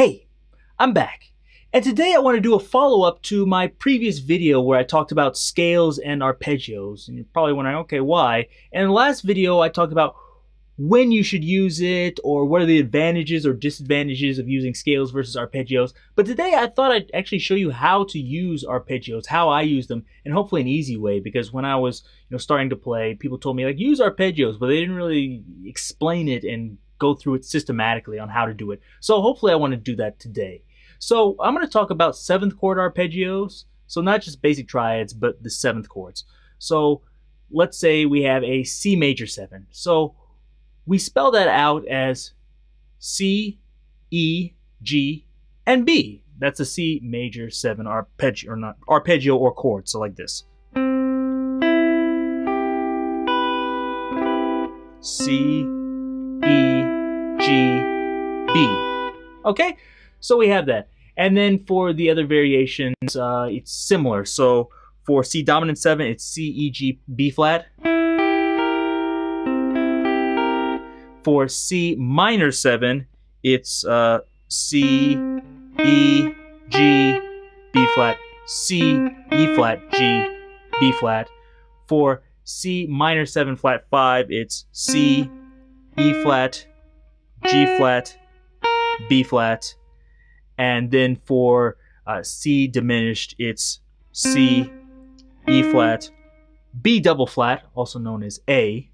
Hey, I'm back. And today I want to do a follow-up to my previous video where I talked about scales and arpeggios. And you're probably wondering, okay, why? And in the last video I talked about when you should use it or what are the advantages or disadvantages of using scales versus arpeggios. But today I thought I'd actually show you how to use arpeggios, how I use them, and hopefully an easy way, because when I was starting to play, people told me, like, use arpeggios, but they didn't really explain it and go through it systematically on how to do it. So hopefully I want to do that today. So I'm going to talk about 7th chord arpeggios. So not just basic triads, but the 7th chords. So let's say we have a C major 7. So we spell that out as C, E, G, and B. That's a C major 7 arpeggio, or not arpeggio or chord. So like this. C, E, G, B. Okay, so we have that. And then for the other variations, it's similar. So for C dominant 7, it's C, E, G, B flat. For C minor 7, it's C, E, G, B flat, C, E flat, G, B flat. For C minor 7 flat 5, it's C, E flat, G flat, B flat. And then for C diminished, it's C, E flat, B double flat, also known as A.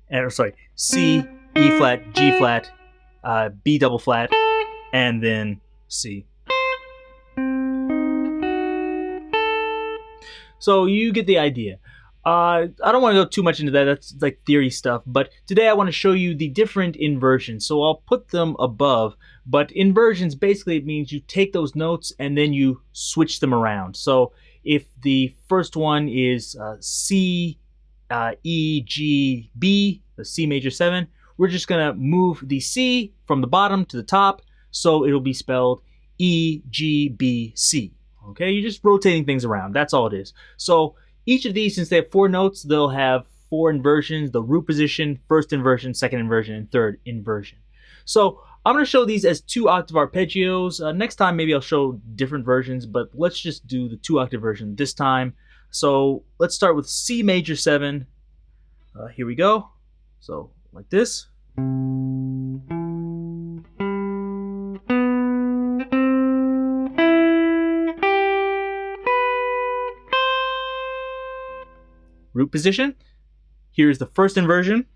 And sorry, C, E flat, G flat, B double flat, and then C. So you get the idea. I don't want to go too much into that. That's like theory stuff. But today I want to show you the different inversions. So I'll put them above. But inversions, basically it means you take those notes and then you switch them around. So if the first one is C, E, G, B, the C major 7, we're just going to move the C from the bottom to the top. So it'll be spelled E, G, B, C. Okay, you're just rotating things around. That's all it is. So each of these, since they have 4 notes, they'll have 4 inversions: the root position, first inversion, second inversion, and third inversion. So I'm going to show these as 2-octave arpeggios. Next time maybe I'll show different versions, but let's just do the 2-octave version this time. So let's start with C major 7. Here we go. So like this. Root position. Here's the first inversion.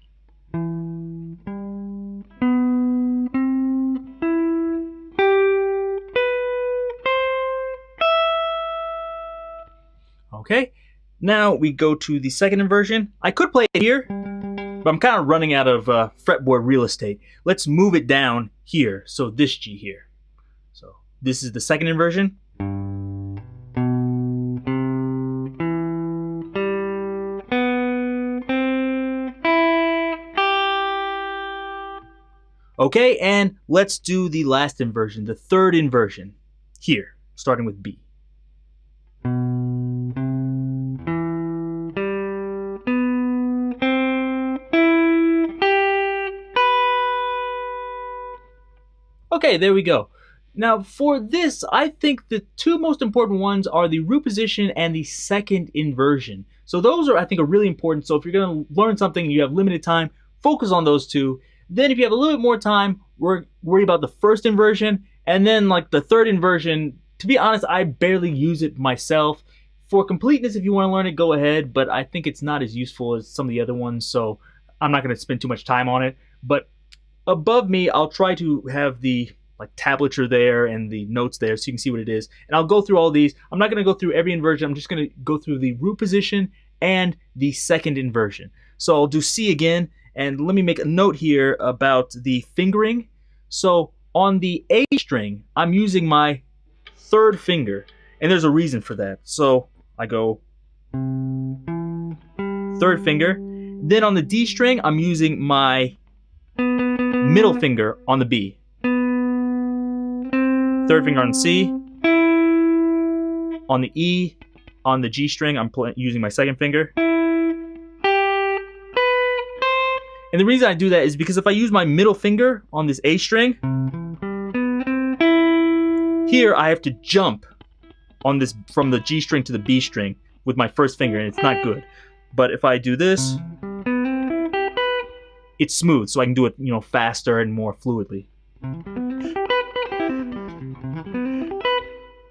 Okay, now we go to the second inversion. I could play it here, but I'm kind of running out of fretboard real estate. Let's move it down here, so this G here. So this is the second inversion. Okay, and let's do the last inversion, the third inversion, here, starting with B. Okay, there we go. Now for this, I think the 2 most important ones are the root position and the second inversion. So those are, I think, are really important. So if you're going to learn something and you have limited time, focus on those 2. Then if you have a little bit more time, worry about the first inversion, and then like the third inversion. To be honest, I barely use it myself. For completeness, if you want to learn it, go ahead, but I think it's not as useful as some of the other ones, so I'm not going to spend too much time on it. But above me, I'll try to have the tablature there and the notes there so you can see what it is. And I'll go through all these. I'm not going to go through every inversion. I'm just going to go through the root position and the second inversion. So I'll do C again. And let me make a note here about the fingering. So on the A string, I'm using my third finger, and there's a reason for that. So I go third finger. Then on the D string, I'm using my middle finger on the B. Third finger on C. On the E, on the G string, I'm using my second finger. And the reason I do that is because if I use my middle finger on this A string, here I have to jump on this from the G string to the B string with my first finger, and it's not good. But if I do this, it's smooth, so I can do it, you know, faster and more fluidly.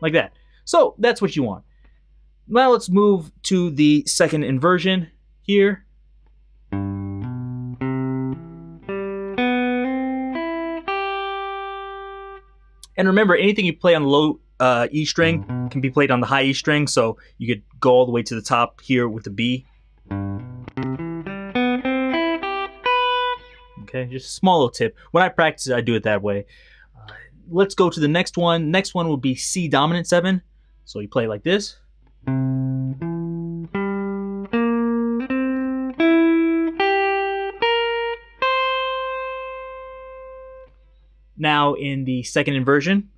Like that. So that's what you want. Now let's move to the second inversion here. And remember, anything you play on the low E string can be played on the high E string, so you could go all the way to the top here with the B. Okay, just a small little tip. When I practice it, I do it that way. Let's go to the next one. Next one will be C dominant 7. So you play like this. Now in the second inversion.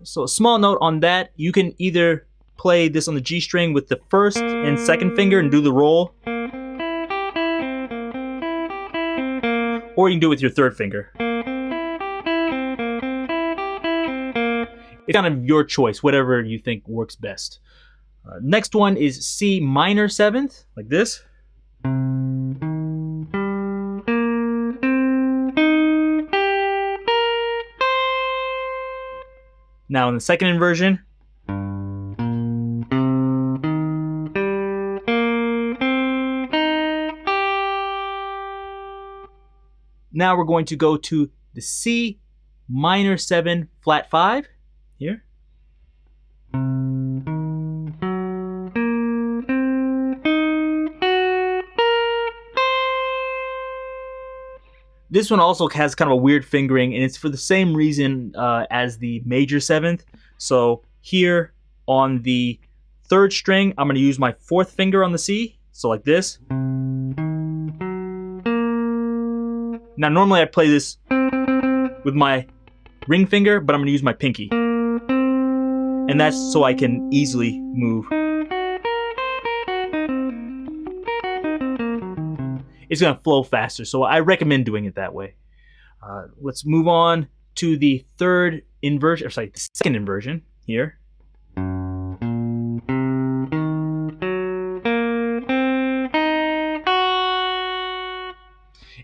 So a small note on that, you can either play this on the G string with the first and second finger and do the roll, or you can do it with your third finger. It's kind of your choice, whatever you think works best. Next one is C minor 7th, like this. Now in the second inversion. Now we're going to go to the C minor 7 flat 5 here. This one also has kind of a weird fingering, and it's for the same reason as the major 7th. So here on the third string, I'm going to use my fourth finger on the C, so like this. Now normally I play this with my ring finger, but I'm going to use my pinky. And that's so I can easily move. It's going to flow faster, so I recommend doing it that way. Let's move on to the third inversion, or sorry, the second inversion here.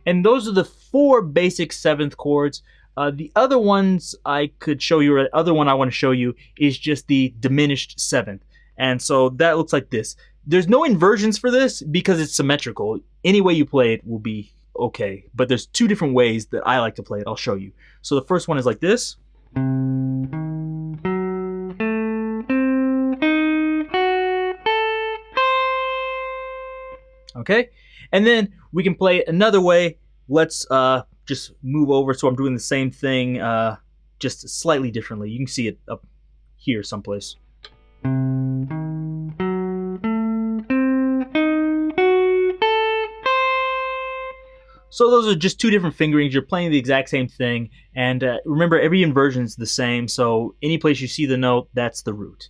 And those are the 4 basic 7th chords. The other ones I could show you, or the other one I want to show you, is just the diminished 7th. And so that looks like this. There's no inversions for this because it's symmetrical. Any way you play it will be okay. But there's 2 different ways that I like to play it. I'll show you. So the first one is like this. Okay? And then we can play it another way. Let's just move over so I'm doing the same thing just slightly differently. You can see it up here someplace. So those are just 2 different fingerings. You're playing the exact same thing. And remember, every inversion is the same. So any place you see the note, that's the root.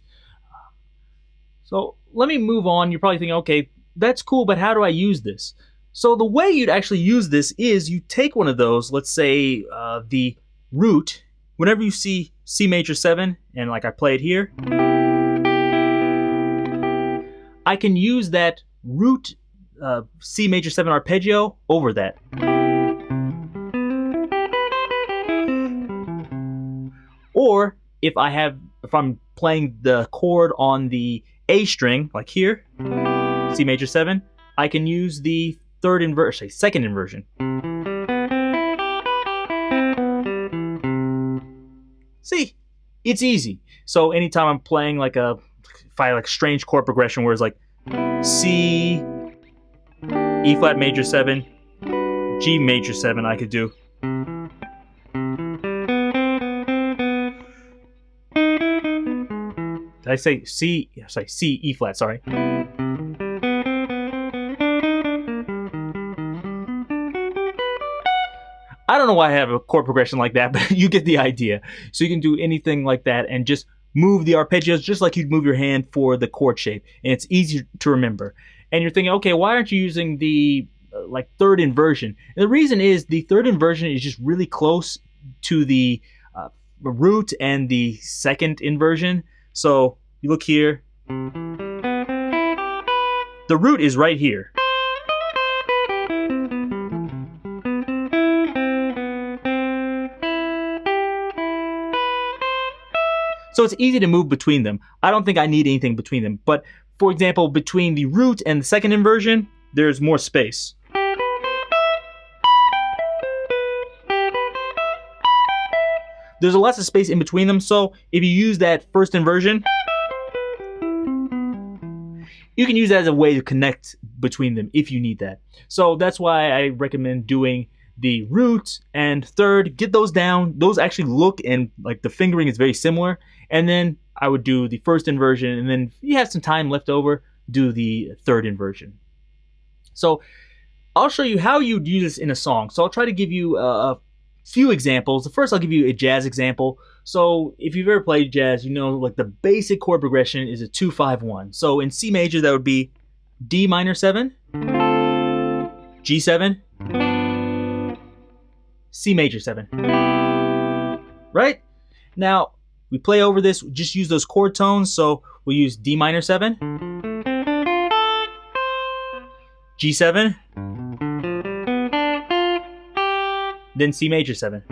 So let me move on. You're probably thinking, okay, that's cool, but how do I use this? So the way you'd actually use this is you take one of those, let's say the root, whenever you see C major 7, and like I play it here, I can use that root C major 7 arpeggio over that. Or if I'm playing the chord on the A string, like here, C major 7, I can use the second inversion. See, it's easy. So anytime I'm playing like a strange chord progression where it's like C, E flat major 7, G major 7, I could do. Did I say C? Sorry, C, E flat, sorry. I don't know why I have a chord progression like that, but you get the idea. So you can do anything like that and just move the arpeggios just like you'd move your hand for the chord shape, and it's easy to remember. And you're thinking, okay, why aren't you using the like third inversion? And the reason is the third inversion is just really close to the root and the second inversion. So you look here, the root is right here. So it's easy to move between them. I don't think I need anything between them. But for example, between the root and the second inversion, there's more space. There's a lot of space in between them, so if you use that first inversion, you can use that as a way to connect between them if you need that. So that's why I recommend doing the root and third. Get those down. Those actually look and like the fingering is very similar. And then I would do the first inversion, and then if you have some time left over, do the third inversion. So I'll show you how you'd use this in a song. So I'll try to give you a few examples. First, I'll give you a jazz example. So if you've ever played jazz, you know like the basic chord progression is a 2-5-1. So in C major, that would be D minor 7, G7, C major 7. Right? Now, we play over this, just use those chord tones. So we'll use D minor 7, G7, then C major 7.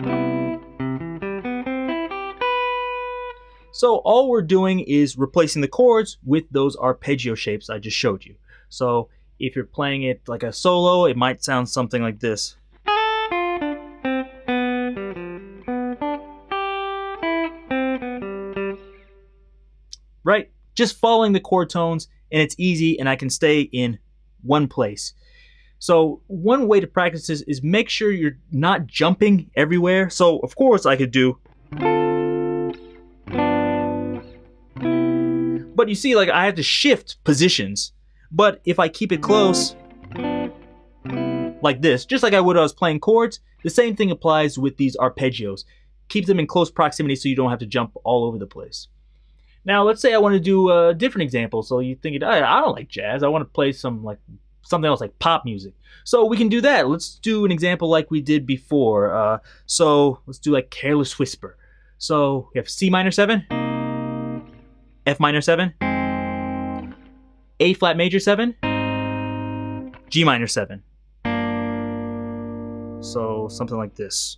So all we're doing is replacing the chords with those arpeggio shapes I just showed you. So if you're playing it like a solo, it might sound something like this. Right? Just following the chord tones, and it's easy, and I can stay in one place. So one way to practice this is make sure you're not jumping everywhere. So of course I could do, but you see, like I have to shift positions. But if I keep it close, like this, just like I would when I was playing chords, the same thing applies with these arpeggios. Keep them in close proximity so you don't have to jump all over the place. Now, let's say I want to do a different example. So you're thinking, I don't like jazz. I want to play something else like pop music. So we can do that. Let's do an example like we did before. So let's do like Careless Whisper. So we have C minor 7, F minor 7, A flat major 7, G minor 7. So something like this.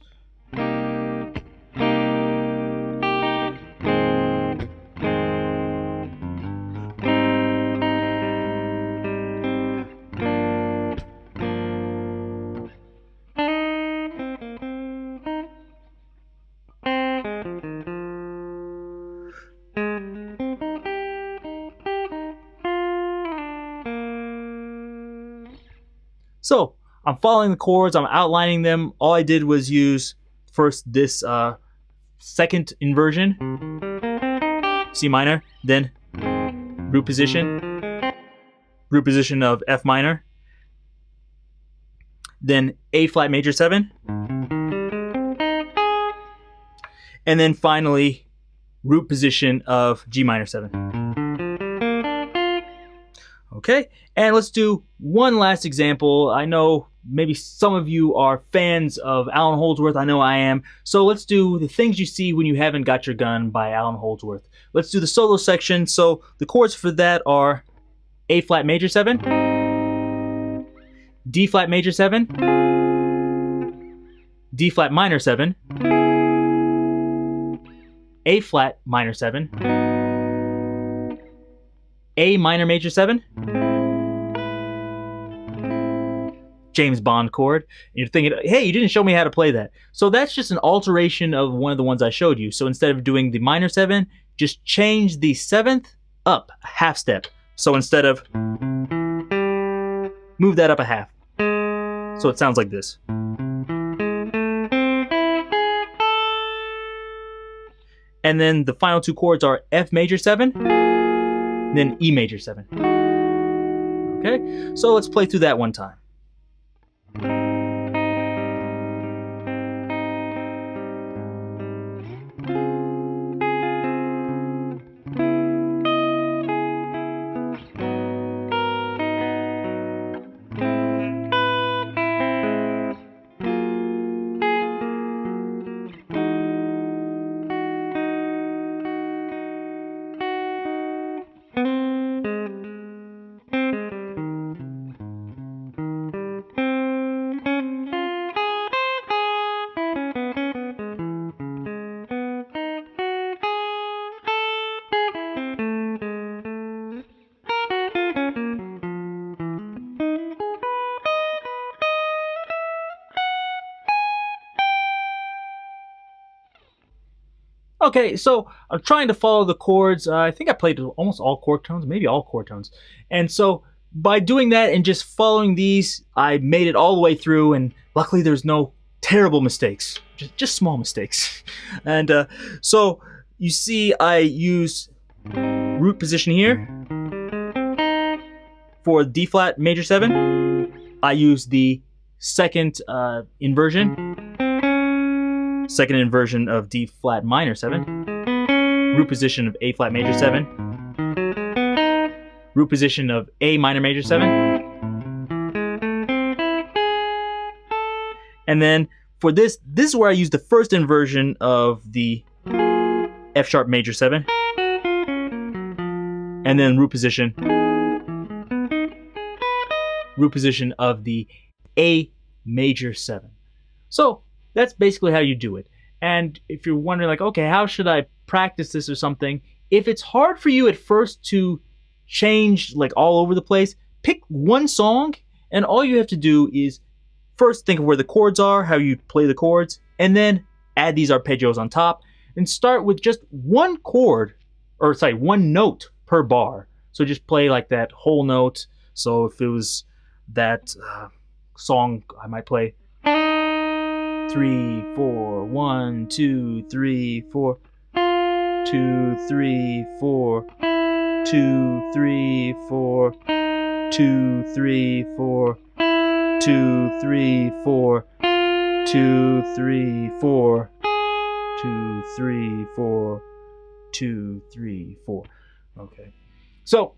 So I'm following the chords, I'm outlining them. All I did was use first this second inversion, C minor, then root position of F minor, then A flat major 7, and then finally root position of G minor 7. Okay, and let's do one last example. I know maybe some of you are fans of Allan Holdsworth. I know I am. So let's do The Things You See When You Haven't Got Your Gun by Allan Holdsworth. Let's do the solo section. So the chords for that are A flat major 7, D flat major 7, D flat minor 7, A flat minor 7, A minor major 7, James Bond chord. And you're thinking, hey, you didn't show me how to play that. So that's just an alteration of one of the ones I showed you. So instead of doing the minor 7, just change the 7th up a half step. So instead of, move that up a half. So it sounds like this. And then the final two chords are F major 7, then E major 7. Okay, so let's play through that one time. Okay, so I'm trying to follow the chords. I think I played almost all chord tones, maybe all chord tones. And so by doing that and just following these, I made it all the way through, and luckily there's no terrible mistakes, just small mistakes. And so you see I use root position here for D flat major 7. I use the second inversion, second inversion of D flat minor 7, root position of A flat major 7, root position of A minor major 7, and then for this is where I use the first inversion of the F sharp major 7, and then root position of the A major 7. So that's basically how you do it. And if you're wondering like, okay, how should I practice this or something? If it's hard for you at first to change like all over the place, pick one song, and all you have to do is first think of where the chords are, how you play the chords, and then add these arpeggios on top, and start with just one chord, or sorry, one note per bar. So just play like that whole note. So if it was that song, I might play 3 4 1 2 3 4 2 3 4 2 3 4 2 3 4 2 3 4 2 3 4 2 3 4 2 3 4. Okay, so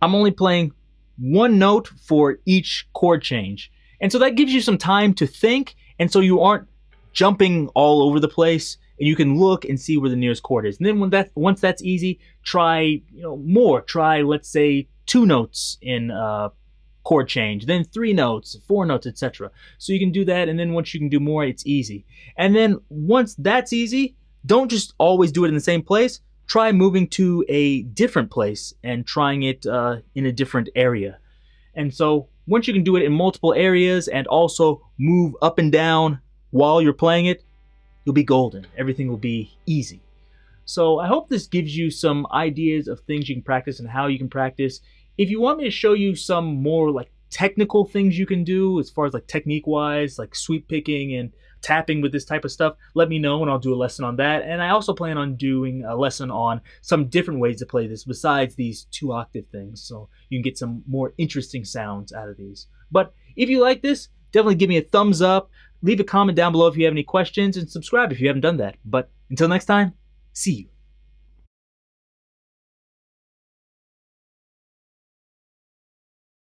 I'm only playing one note for each chord change, and so that gives you some time to think, and so you aren't jumping all over the place, and you can look and see where the nearest chord is. And then once that's easy, try more. Try, let's say, 2 notes in chord change, then 3 notes, 4 notes, etc. So you can do that, and then once you can do more, it's easy. And then once that's easy, don't just always do it in the same place. Try moving to a different place and trying it in a different area. And so once you can do it in multiple areas and also move up and down while you're playing it, you'll be golden. Everything will be easy. So I hope this gives you some ideas of things you can practice and how you can practice. If you want me to show you some more like technical things you can do as far as like technique wise, like sweep picking and tapping with this type of stuff, let me know and I'll do a lesson on that. And I also plan on doing a lesson on some different ways to play this besides these 2-octave things, so you can get some more interesting sounds out of these. But if you like this, definitely give me a thumbs up, leave a comment down below if you have any questions, and subscribe if you haven't done that. But until next time, see you.